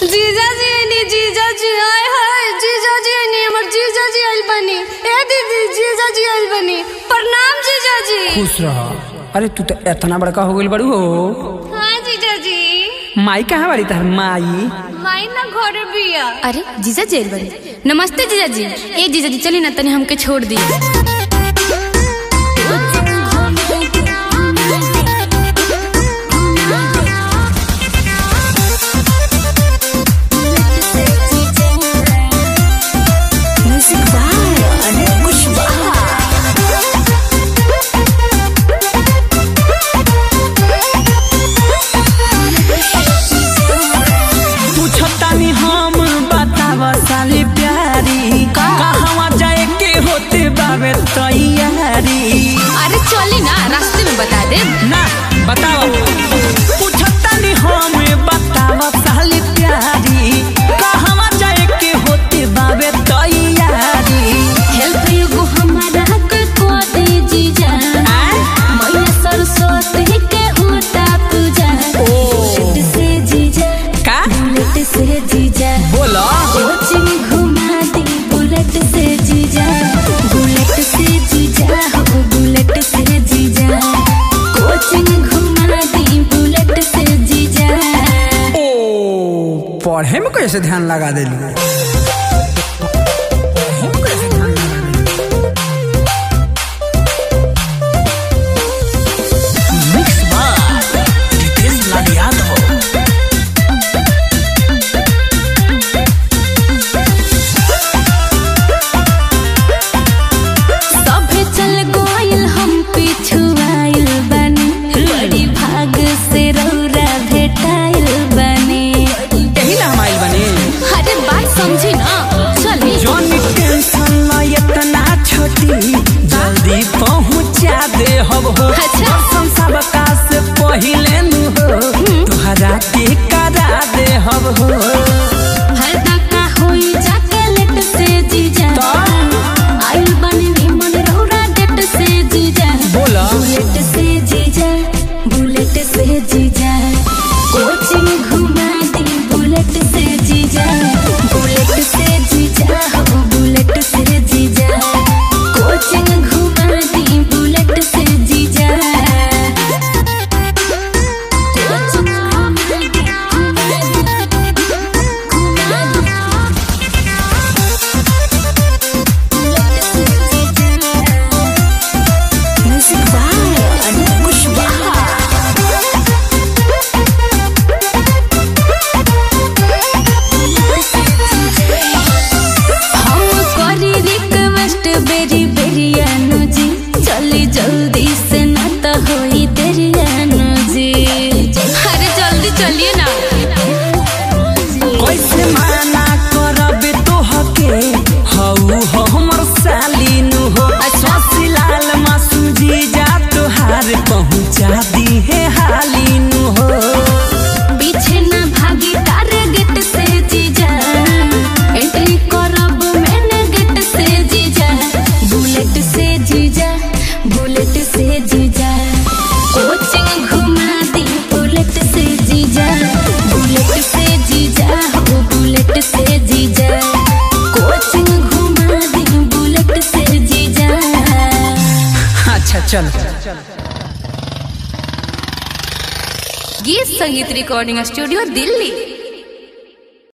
जीजा जी आए हाय जीजा जी नहीं हमर जीजा जी आइल बनी। ए दीदी जीजा जी आइल बनी। प्रणाम जीजा जी। खुश रह। अरे तू तो इतना बड़का हो गइल बड़ू हो। हां जीजा जी। माई कहाँ बाड़ी तार? माई ना घर बिया। अरे जीजा जी आइल बनी। नमस्ते जीजा जी। ए जीजा जी चली ना तनी हमके छोड़ दी। साली प्यारी कहाँ जाए के होते बाबे तैयारी? अरे चली ना रास्ते में बता दे ना। बताओ पूछता नहीं हमें बताओ साली प्यारी कहाँ जाए के होते बाबे तैयारी? हेल्प एगो हमारा के को दे जीजा। मैया सरस्वती के होता पूजा। बुलेट से जीजा का बुलेट से जीजा बोलो कोचिंग घुमा दी। बुलेट से जीजा बुलेट से जीजा हो बुलेट से जीजा कोचिंग घुमा दी। बुलेट से जीजा ओ पढ़े में कैसे ध्यान लगा देलू? जल्दी पहुँचा दे हब हो। अच्छा सबका से पहिले नु हो तुहरा के करा दे हब हो। हर दका होई जाके लेट से जीजा आइल बनी विमन रौरा डेट से जीजा। बोला बुलेट से जीजा बुलेट से जीजा कोचिंग घुमा दी। बुलेट से जीजा बुलेट से जीजा हो बुलेट से जीजा कोचिंग घुमा दी। बुलेट से जीजा जल्दी से ना तो होई देरी जी। अरे जल्दी चलिए ना। कैसे माना करबे तोहके हऊ हो हमर साली नु हो। ससलाल मासूम जी जा तोहार पहुँचा दी है हाली नु हो। पीछे ना भागी टारगेट से जीजा एंट्री करब मैंने गेट से जीजा। बुलेट से जीजा बुलेट से जीजा कोचिंग घुमा दी। बुलेट से जीजा बुलेट से जीजा हो बुलेट से जीजा कोचिंग घुमा दी। बुलेट से जीजा अच्छा चल। गीत संगीत रिकॉर्डिंग स्टूडियो दिल्ली।